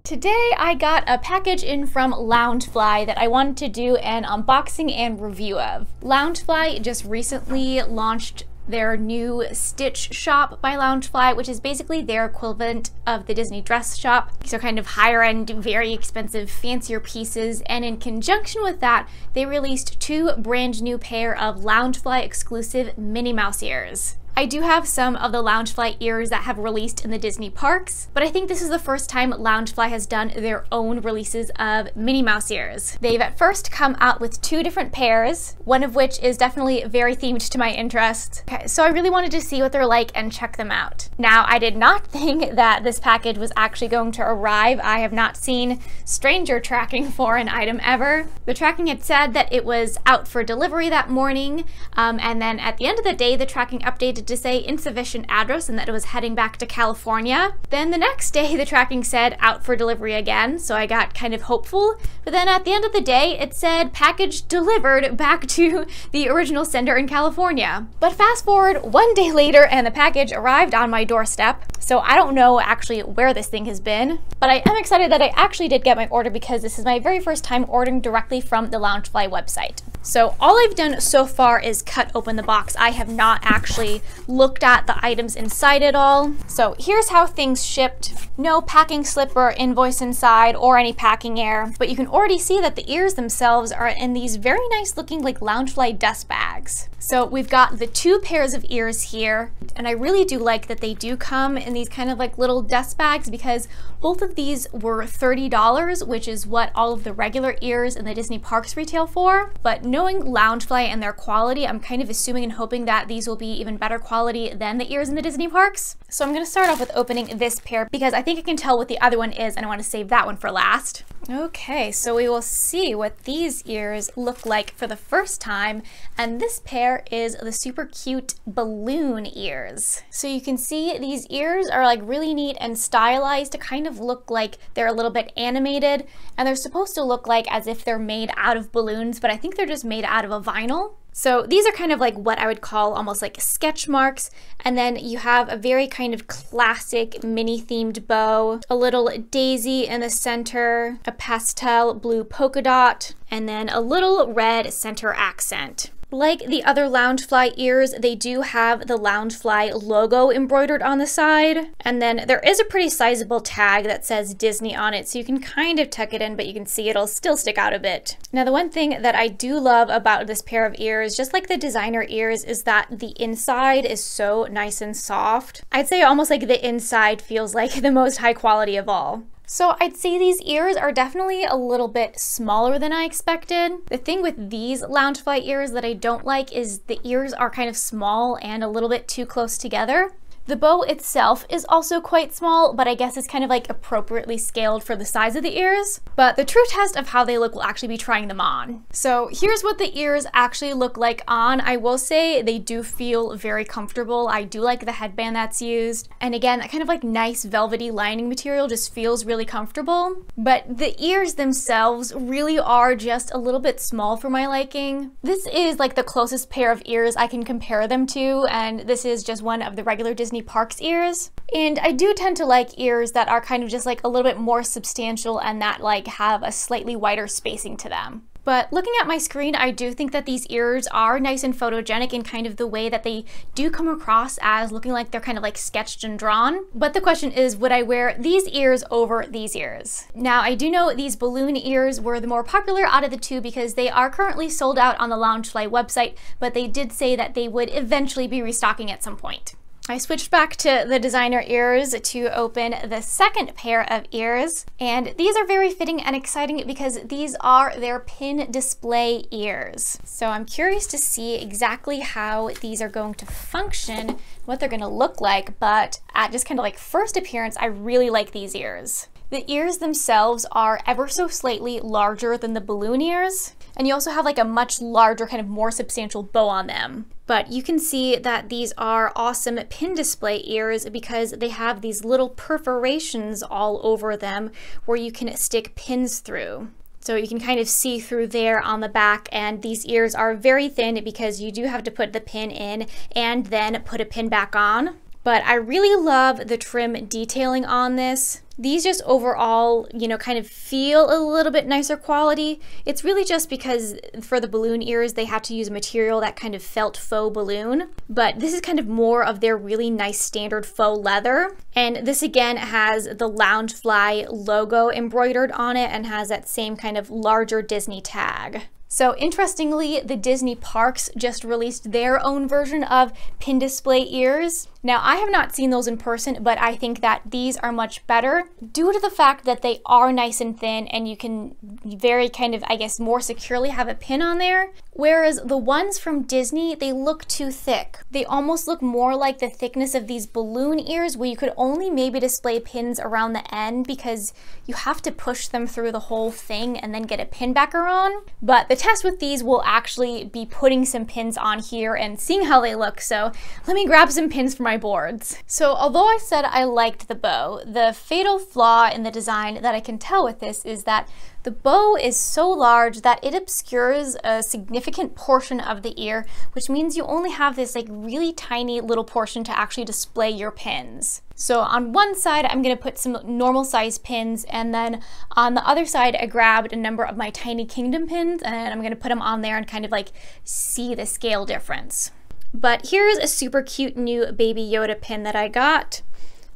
Today I got a package in from Loungefly that I wanted to do an unboxing and review of. Loungefly just recently launched their new Stitch shop by Loungefly, which is basically their equivalent of the Disney dress shop. So kind of higher end, very expensive, fancier pieces. And in conjunction with that, they released two brand new pair of Loungefly exclusive Minnie Mouse ears. I do have some of the Loungefly ears that have released in the Disney parks, but I think this is the first time Loungefly has done their own releases of Minnie Mouse ears. They've at first come out with two different pairs, one of which is definitely very themed to my interest. Okay, so I really wanted to see what they're like and check them out. Now, I did not think that this package was actually going to arrive. I have not seen stranger tracking for an item ever. The tracking had said that it was out for delivery that morning, and then at the end of the day, the tracking updated to say insufficient address and that it was heading back to California. Then the next day the tracking said out for delivery again, so I got kind of hopeful. But then at the end of the day it said package delivered back to the original sender in California. But fast forward one day later and the package arrived on my doorstep. So I don't know actually where this thing has been, but I am excited that I actually did get my order because this is my very first time ordering directly from the Loungefly website. So all I've done so far is cut open the box. I have not actually looked at the items inside at all. So here's how things shipped. No packing slip or invoice inside or any packing air, but you can already see that the ears themselves are in these very nice looking like Loungefly dust bags. So we've got the two pairs of ears here, and I really do like that they do come in these kind of like little dust bags because both of these were $30, which is what all of the regular ears in the Disney parks retail for. But knowing Loungefly and their quality, I'm kind of assuming and hoping that these will be even better quality than the ears in the Disney parks. So I'm going to start off with opening this pair because I think I can tell what the other one is and I want to save that one for last. Okay, so we will see what these ears look like for the first time, and this pair is the super cute balloon ears. So you can see these ears are like really neat and stylized to kind of look like they're a little bit animated, and they're supposed to look like as if they're made out of balloons, but I think they're just made out of a vinyl. So these are kind of like what I would call almost like sketch marks, and then you have a very kind of classic Minnie themed bow, a little daisy in the center, a pastel blue polka dot, and then a little red center accent. Like the other Loungefly ears, they do have the Loungefly logo embroidered on the side. And then there is a pretty sizable tag that says Disney on it, so you can kind of tuck it in, but you can see it'll still stick out a bit. Now, the one thing that I do love about this pair of ears, just like the designer ears, is that the inside is so nice and soft. I'd say almost like the inside feels like the most high quality of all. So I'd say these ears are definitely a little bit smaller than I expected. The thing with these Loungefly ears that I don't like is the ears are kind of small and a little bit too close together. The bow itself is also quite small, but I guess it's kind of like appropriately scaled for the size of the ears. But the true test of how they look will actually be trying them on. So here's what the ears actually look like on. I will say they do feel very comfortable. I do like the headband that's used. And again, that kind of like nice velvety lining material just feels really comfortable. But the ears themselves really are just a little bit small for my liking. This is like the closest pair of ears I can compare them to, and this is just one of the regular Disney parks ears. And I do tend to like ears that are kind of just like a little bit more substantial and that like have a slightly wider spacing to them. But looking at my screen, I do think that these ears are nice and photogenic in kind of the way that they do come across as looking like they're kind of like sketched and drawn. But the question is, would I wear these ears over these ears? Now, I do know these balloon ears were the more popular out of the two because they are currently sold out on the Loungefly website, but they did say that they would eventually be restocking at some point. I switched back to the designer ears to open the second pair of ears, and these are very fitting and exciting because these are their pin display ears. So I'm curious to see exactly how these are going to function, what they're going to look like, but at just kind of like first appearance, I really like these ears. The ears themselves are ever so slightly larger than the balloon ears, and you also have like a much larger, kind of more substantial bow on them. But you can see that these are awesome pin display ears because they have these little perforations all over them where you can stick pins through. So you can kind of see through there on the back, and these ears are very thin because you do have to put the pin in and then put a pin back on. But I really love the trim detailing on this. These just overall, you know, kind of feel a little bit nicer quality. It's really just because for the balloon ears, they had to use a material that kind of felt faux balloon. But this is kind of more of their really nice standard faux leather. And this again has the Loungefly logo embroidered on it and has that same kind of larger Disney tag. So interestingly, the Disney parks just released their own version of pin display ears. Now, I have not seen those in person, but I think that these are much better due to the fact that they are nice and thin and you can very kind of, I guess, more securely have a pin on there. Whereas the ones from Disney, they look too thick. They almost look more like the thickness of these balloon ears where you could only maybe display pins around the end because you have to push them through the whole thing and then get a pin backer on. But the test with these will actually be putting some pins on here and seeing how they look. So let me grab some pins for my boards. So although I said I liked the bow, the fatal flaw in the design that I can tell with this is that the bow is so large that it obscures a significant portion of the ear, which means you only have this like really tiny little portion to actually display your pins. So on one side, I'm going to put some normal size pins, and then on the other side, I grabbed a number of my Tiny Kingdom pins, and I'm going to put them on there and kind of like see the scale difference. But here's a super cute new Baby Yoda pin that I got.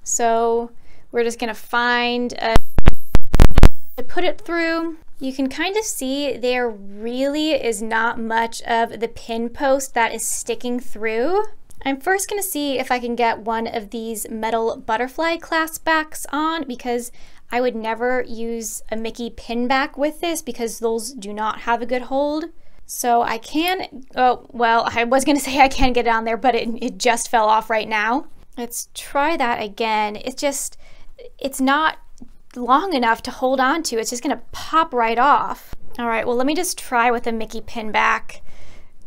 So we're just going to find a to put it through. You can kind of see there really is not much of the pin post that is sticking through. I'm first going to see if I can get one of these metal butterfly clasp backs on, because I would never use a Mickey pin back with this because those do not have a good hold. So I can, oh, well, I was going to say I can get it on there, but it just fell off right now. Let's try that again. It's not long enough to hold on to. It's just gonna pop right off. All right, well, let me just try with a Mickey pin back.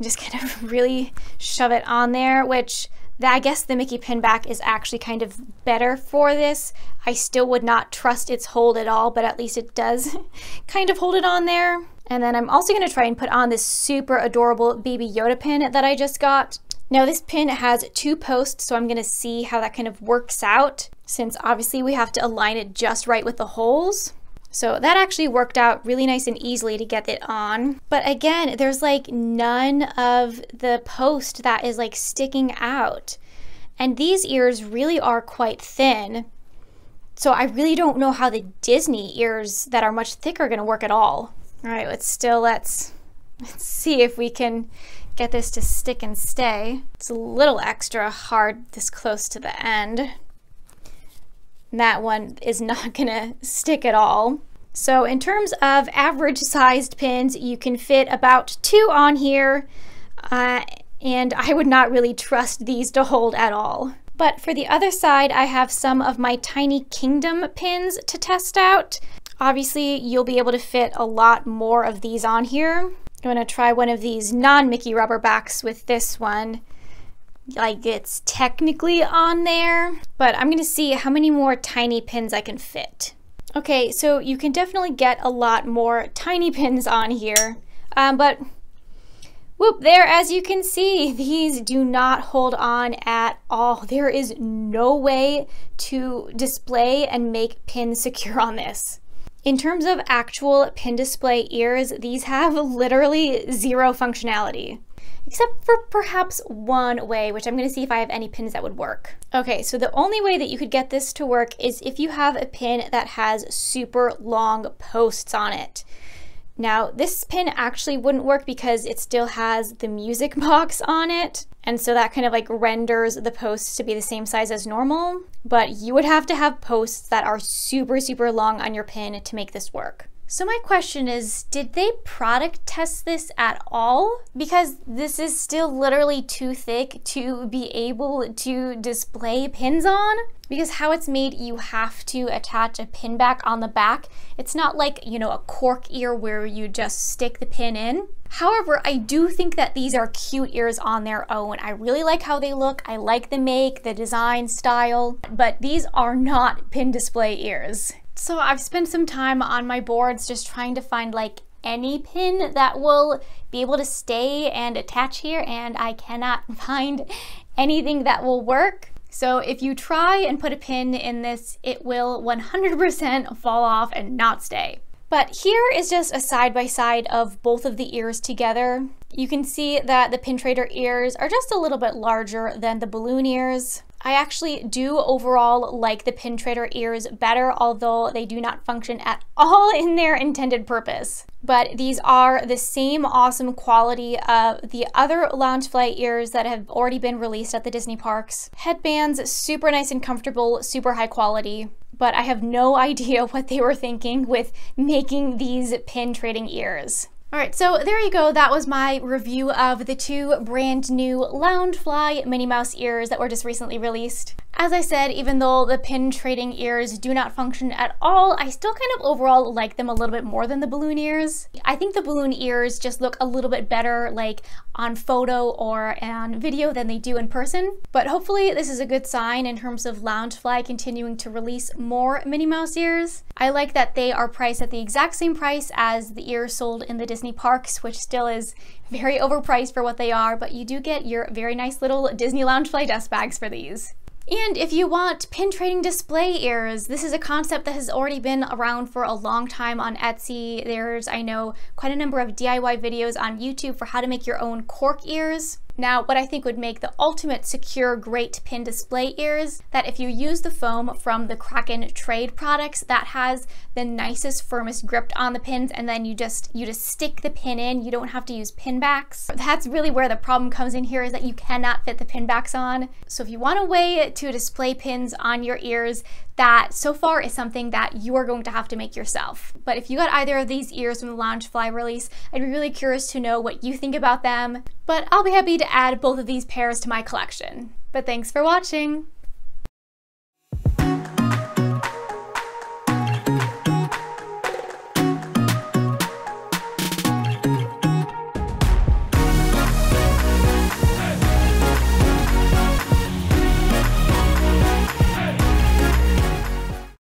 Just kind of really shove it on there, which I guess the Mickey pin back is actually kind of better for this. I still would not trust its hold at all, but at least it does kind of hold it on there. And then I'm also gonna try and put on this super adorable Baby Yoda pin that I just got. Now this pin has 2 posts, so I'm gonna see how that kind of works out, since obviously we have to align it just right with the holes. So that actually worked out really nice and easily to get it on. But again, there's like none of the post that is like sticking out. And these ears really are quite thin. So I really don't know how the Disney ears that are much thicker are gonna work at all. All right, let's see if we can get this to stick and stay. It's a little extra hard this close to the end. That one is not gonna stick at all. So in terms of average sized pins, you can fit about 2 on here, and I would not really trust these to hold at all. But for the other side, I have some of my Tiny Kingdom pins to test out. Obviously, you'll be able to fit a lot more of these on here. I'm gonna try one of these non-Mickey rubber backs with this one. Like, it's technically on there, but I'm gonna see how many more tiny pins I can fit. Okay, so you can definitely get a lot more tiny pins on here, but whoop, there, as you can see, these do not hold on at all. There is no way to display and make pins secure on this. In terms of actual pin display ears, these have literally 0 functionality, except for perhaps one way, which I'm going to see if I have any pins that would work. Okay, so the only way that you could get this to work is if you have a pin that has super long posts on it. Now, this pin actually wouldn't work because it still has the music box on it, and so that kind of like renders the posts to be the same size as normal, but you would have to have posts that are super, super long on your pin to make this work. So my question is, did they product test this at all? Because this is still literally too thick to be able to display pins on. Because how it's made, you have to attach a pin back on the back. It's not like, you know, a cork ear where you just stick the pin in. However, I do think that these are cute ears on their own. I really like how they look. I like the make, the design style, but these are not pin display ears. So I've spent some time on my boards just trying to find like any pin that will be able to stay and attach here, and I cannot find anything that will work. So if you try and put a pin in this, it will 100% fall off and not stay. But here is just a side-by-side of both of the ears together. You can see that the pin trader ears are just a little bit larger than the balloon ears. I actually do overall like the pin trader ears better, although they do not function at all in their intended purpose. But these are the same awesome quality of the other Loungefly ears that have already been released at the Disney parks. Headbands, super nice and comfortable, super high quality. But I have no idea what they were thinking with making these pin trading ears. Alright, so there you go. That was my review of the two brand new Loungefly Minnie Mouse ears that were just recently released. As I said, even though the pin trading ears do not function at all, I still kind of overall like them a little bit more than the balloon ears. I think the balloon ears just look a little bit better like on photo or on video than they do in person. But hopefully this is a good sign in terms of Loungefly continuing to release more Minnie Mouse ears. I like that they are priced at the exact same price as the ears sold in the Disney parks, which still is very overpriced for what they are, but you do get your very nice little Disney Loungefly dust bags for these. And if you want pin trading display ears, this is a concept that has already been around for a long time on Etsy. There's, I know, quite a number of DIY videos on YouTube for how to make your own cork ears. Now, what I think would make the ultimate secure, great pin display ears, that if you use the foam from the Kraken Trade products, that has the nicest, firmest grip on the pins, and then you just stick the pin in. You don't have to use pin backs. That's really where the problem comes in here, is that you cannot fit the pin backs on. So if you want a way to display pins on your ears, that so far is something that you are going to have to make yourself. But if you got either of these ears from the Loungefly release, I'd be really curious to know what you think about them. But I'll be happy to add both of these pairs to my collection. But thanks for watching!